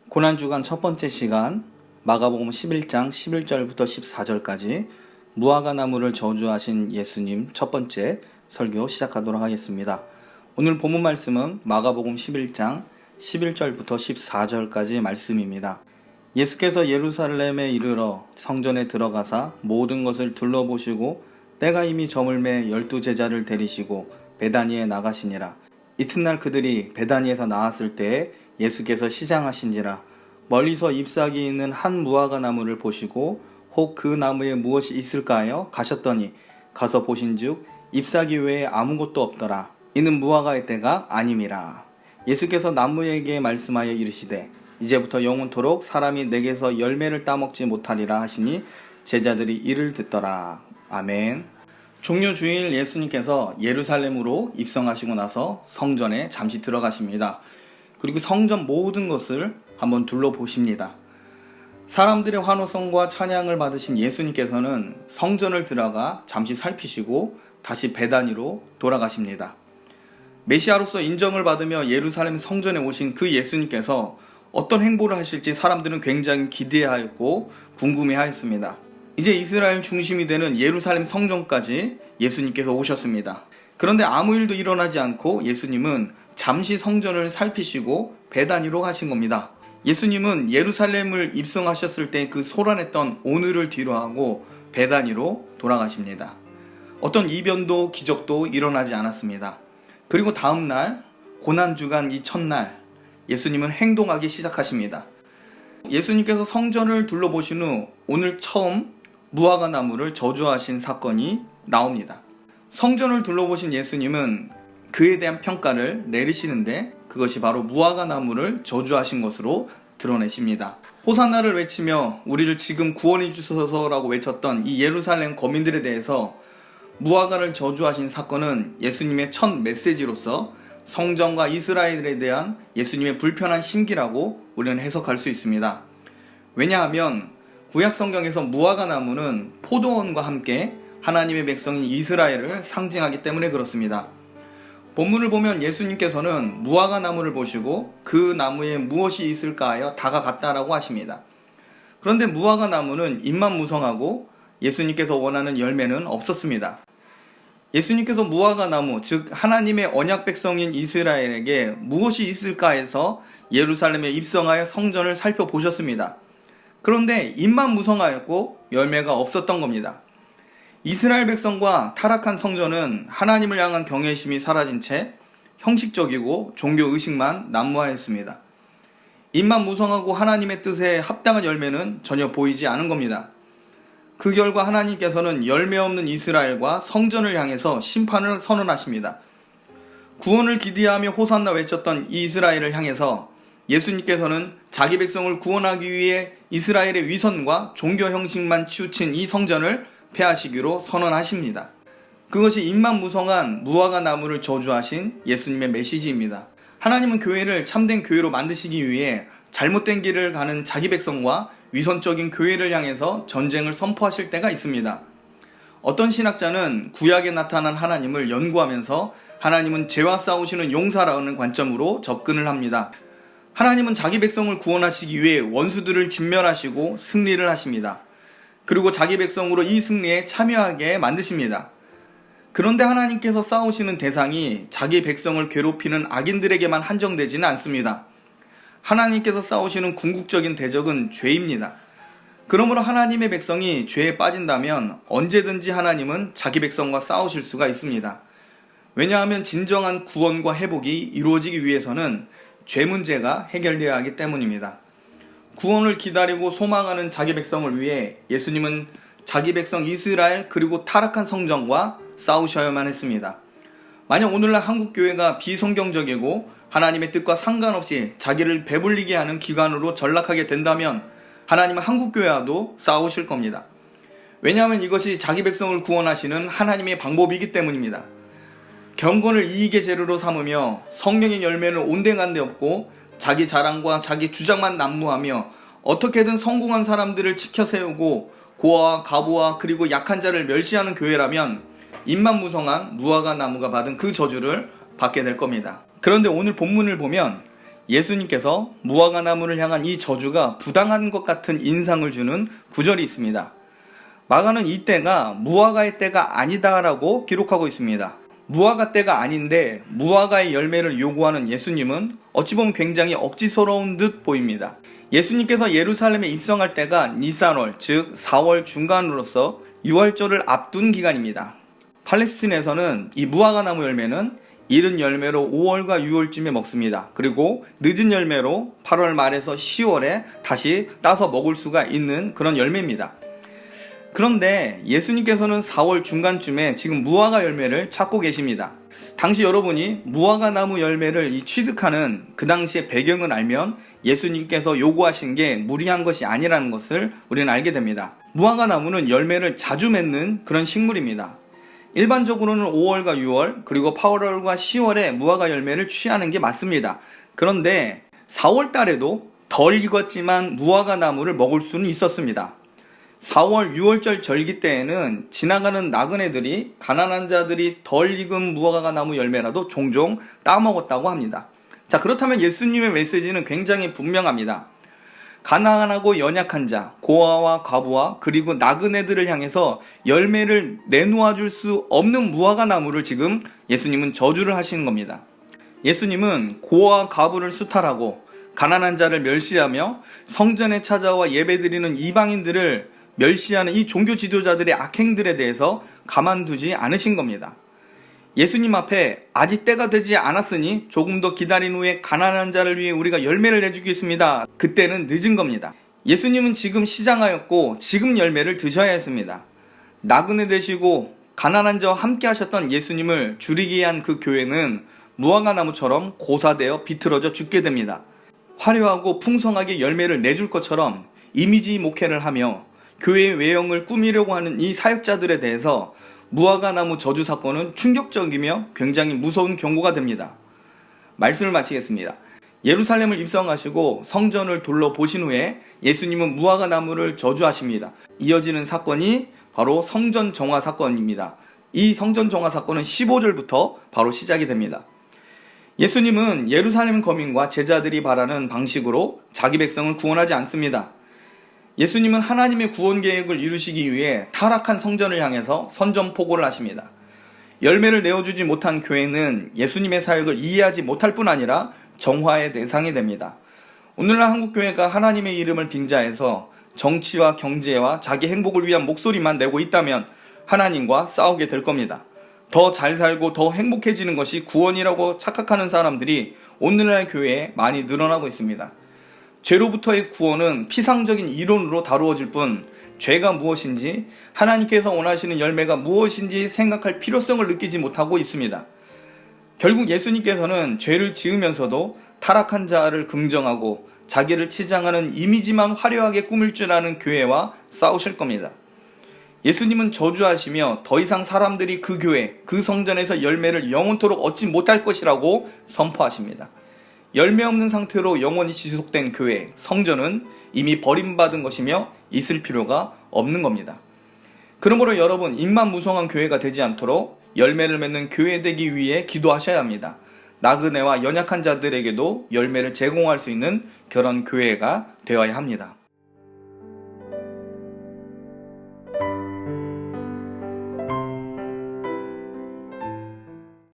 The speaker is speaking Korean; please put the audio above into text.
고난주간 첫 번째 시간 마가복음 11장 11절부터 14절까지 무화과 나무를 저주하신 예수님 첫 번째 설교 시작하도록 하겠습니다. 오늘 본문 말씀은 마가복음 11장 11절부터 14절까지 말씀입니다. 예수께서 예루살렘에 이르러 성전에 들어가사 모든 것을 둘러보시고 때가 이미 저물매 12제자를 데리시고 베다니에 나가시니라. 이튿날 그들이 베다니에서 나왔을 때에 예수께서 시장하신지라. 멀리서 잎사귀 있는 한 무화과 나무를 보시고 혹 그 나무에 무엇이 있을까 하여 가셨더니 가서 보신즉 잎사귀 외에 아무것도 없더라. 이는 무화과의 때가 아님이라. 예수께서 나무에게 말씀하여 이르시되 이제부터 영원토록 사람이 내게서 열매를 따먹지 못하리라 하시니 제자들이 이를 듣더라. 아멘. 종려 주일 예수님께서 예루살렘으로 입성하시고 나서 성전에 잠시 들어가십니다. 그리고 성전 모든 것을 한번 둘러보십니다. 사람들의 환호성과 찬양을 받으신 예수님께서는 성전을 들어가 잠시 살피시고 다시 베다니로 돌아가십니다. 메시아로서 인정을 받으며 예루살렘 성전에 오신 그 예수님께서 어떤 행보를 하실지 사람들은 굉장히 기대하였고 궁금해하였습니다. 이제 이스라엘 중심이 되는 예루살렘 성전까지 예수님께서 오셨습니다. 그런데 아무 일도 일어나지 않고 예수님은 잠시 성전을 살피시고 베다니로 가신 겁니다. 예수님은 예루살렘을 입성하셨을 때 그 소란했던 오늘을 뒤로하고 베다니로 돌아가십니다. 어떤 이변도 기적도 일어나지 않았습니다. 그리고 다음날 고난주간 이 첫날 예수님은 행동하기 시작하십니다. 예수님께서 성전을 둘러보신 후 오늘 처음 무화과 나무를 저주하신 사건이 나옵니다. 성전을 둘러보신 예수님은 그에 대한 평가를 내리시는데 그것이 바로 무화과 나무를 저주하신 것으로 드러내십니다. 호산나를 외치며 우리를 지금 구원해 주소서라고 외쳤던 이 예루살렘 거민들에 대해서 무화과를 저주하신 사건은 예수님의 첫 메시지로서 성전과 이스라엘에 대한 예수님의 불편한 심기라고 우리는 해석할 수 있습니다. 왜냐하면 구약 성경에서 무화과 나무는 포도원과 함께 하나님의 백성인 이스라엘을 상징하기 때문에 그렇습니다. 본문을 보면 예수님께서는 무화과 나무를 보시고 그 나무에 무엇이 있을까 하여 다가갔다라고 하십니다. 그런데 무화과 나무는 잎만 무성하고 예수님께서 원하는 열매는 없었습니다. 예수님께서 무화과 나무, 즉 하나님의 언약 백성인 이스라엘에게 무엇이 있을까 해서 예루살렘에 입성하여 성전을 살펴보셨습니다. 그런데 잎만 무성하였고 열매가 없었던 겁니다. 이스라엘 백성과 타락한 성전은 하나님을 향한 경외심이 사라진 채 형식적이고 종교의식만 난무하였습니다. 잎만 무성하고 하나님의 뜻에 합당한 열매는 전혀 보이지 않은 겁니다. 그 결과 하나님께서는 열매 없는 이스라엘과 성전을 향해서 심판을 선언하십니다. 구원을 기대하며 호산나 외쳤던 이 이스라엘을 향해서 예수님께서는 자기 백성을 구원하기 위해 이스라엘의 위선과 종교 형식만 치우친 이 성전을 폐하시기로 선언하십니다. 그것이 잎만 무성한 무화과 나무를 저주하신 예수님의 메시지입니다. 하나님은 교회를 참된 교회로 만드시기 위해 잘못된 길을 가는 자기 백성과 위선적인 교회를 향해서 전쟁을 선포하실 때가 있습니다. 어떤 신학자는 구약에 나타난 하나님을 연구하면서 하나님은 죄와 싸우시는 용사라는 관점으로 접근을 합니다. 하나님은 자기 백성을 구원하시기 위해 원수들을 진멸하시고 승리를 하십니다. 그리고 자기 백성으로 이 승리에 참여하게 만드십니다. 그런데 하나님께서 싸우시는 대상이 자기 백성을 괴롭히는 악인들에게만 한정되지는 않습니다. 하나님께서 싸우시는 궁극적인 대적은 죄입니다. 그러므로 하나님의 백성이 죄에 빠진다면 언제든지 하나님은 자기 백성과 싸우실 수가 있습니다. 왜냐하면 진정한 구원과 회복이 이루어지기 위해서는 죄 문제가 해결되어야 하기 때문입니다. 구원을 기다리고 소망하는 자기 백성을 위해 예수님은 자기 백성 이스라엘 그리고 타락한 성전과 싸우셔야만 했습니다. 만약 오늘날 한국교회가 비성경적이고 하나님의 뜻과 상관없이 자기를 배불리게 하는 기관으로 전락하게 된다면 하나님은 한국교회와도 싸우실 겁니다. 왜냐하면 이것이 자기 백성을 구원하시는 하나님의 방법이기 때문입니다. 경건을 이익의 재료로 삼으며 성령의 열매는 온데간데 없고 자기 자랑과 자기 주장만 난무하며 어떻게든 성공한 사람들을 치켜 세우고 고아와 과부와 그리고 약한 자를 멸시하는 교회라면 잎만 무성한 무화과 나무가 받은 그 저주를 받게 될 겁니다. 그런데 오늘 본문을 보면 예수님께서 무화과 나무를 향한 이 저주가 부당한 것 같은 인상을 주는 구절이 있습니다. 마가는 이 때가 무화과의 때가 아니다라고 기록하고 있습니다. 무화과 때가 아닌데 무화과의 열매를 요구하는 예수님은 어찌 보면 굉장히 억지스러운 듯 보입니다. 예수님께서 예루살렘에 입성할 때가 니산월, 즉 4월 중간으로서 6월절을 앞둔 기간입니다. 팔레스틴에서는 이 무화과 나무 열매는 이른 열매로 5월과 6월쯤에 먹습니다. 그리고 늦은 열매로 8월 말에서 10월에 다시 따서 먹을 수가 있는 그런 열매입니다. 그런데 예수님께서는 4월 중간쯤에 지금 무화과 열매를 찾고 계십니다. 당시 여러분이 무화과 나무 열매를 취득하는 그 당시의 배경을 알면 예수님께서 요구하신 게 무리한 것이 아니라는 것을 우리는 알게 됩니다. 무화과 나무는 열매를 자주 맺는 그런 식물입니다. 일반적으로는 5월과 6월 그리고 8월과 10월에 무화과 열매를 취하는 게 맞습니다. 그런데 4월 달에도 덜 익었지만 무화과 나무를 먹을 수는 있었습니다. 4월 6월절 절기 때에는 지나가는 나그네들이 가난한 자들이 덜 익은 무화과 나무 열매라도 종종 따먹었다고 합니다. 자, 그렇다면 예수님의 메시지는 굉장히 분명합니다. 가난하고 연약한 자, 고아와 과부와 그리고 나그네들을 향해서 열매를 내놓아 줄 수 없는 무화과 나무를 지금 예수님은 저주를 하시는 겁니다. 예수님은 고아와 과부를 수탈하고 가난한 자를 멸시하며 성전에 찾아와 예배드리는 이방인들을 멸시하는 이 종교 지도자들의 악행들에 대해서 가만두지 않으신 겁니다. 예수님 앞에 아직 때가 되지 않았으니 조금 더 기다린 후에 가난한 자를 위해 우리가 열매를 내주겠습니다. 그때는 늦은 겁니다. 예수님은 지금 시장하였고 지금 열매를 드셔야 했습니다. 나그네 되시고 가난한 자와 함께 하셨던 예수님을 줄이게 한 그 교회는 무화과 나무처럼 고사되어 비틀어져 죽게 됩니다. 화려하고 풍성하게 열매를 내줄 것처럼 이미지 목회를 하며 교회의 외형을 꾸미려고 하는 이 사역자들에 대해서 무화과 나무 저주 사건은 충격적이며 굉장히 무서운 경고가 됩니다. 말씀을 마치겠습니다. 예루살렘을 입성하시고 성전을 둘러보신 후에 예수님은 무화과 나무를 저주하십니다. 이어지는 사건이 바로 성전 정화 사건입니다. 이 성전 정화 사건은 15절부터 바로 시작이 됩니다. 예수님은 예루살렘 거민과 제자들이 바라는 방식으로 자기 백성을 구원하지 않습니다. 예수님은 하나님의 구원 계획을 이루시기 위해 타락한 성전을 향해서 선전포고를 하십니다. 열매를 내어주지 못한 교회는 예수님의 사역을 이해하지 못할 뿐 아니라 정화의 대상이 됩니다. 오늘날 한국교회가 하나님의 이름을 빙자해서 정치와 경제와 자기 행복을 위한 목소리만 내고 있다면 하나님과 싸우게 될 겁니다. 더 잘 살고 더 행복해지는 것이 구원이라고 착각하는 사람들이 오늘날 교회에 많이 늘어나고 있습니다. 죄로부터의 구원은 피상적인 이론으로 다루어질 뿐 죄가 무엇인지 하나님께서 원하시는 열매가 무엇인지 생각할 필요성을 느끼지 못하고 있습니다. 결국 예수님께서는 죄를 지으면서도 타락한 자를 긍정하고 자기를 치장하는 이미지만 화려하게 꾸밀 줄 아는 교회와 싸우실 겁니다. 예수님은 저주하시며 더 이상 사람들이 그 교회, 그 성전에서 열매를 영원토록 얻지 못할 것이라고 선포하십니다. 열매 없는 상태로 영원히 지속된 교회, 성전은 이미 버림받은 것이며 있을 필요가 없는 겁니다. 그러므로 여러분, 입만무성한 교회가 되지 않도록 열매를 맺는 교회 되기 위해 기도하셔야 합니다. 나그네와 연약한 자들에게도 열매를 제공할 수 있는 그런 교회가 되어야 합니다.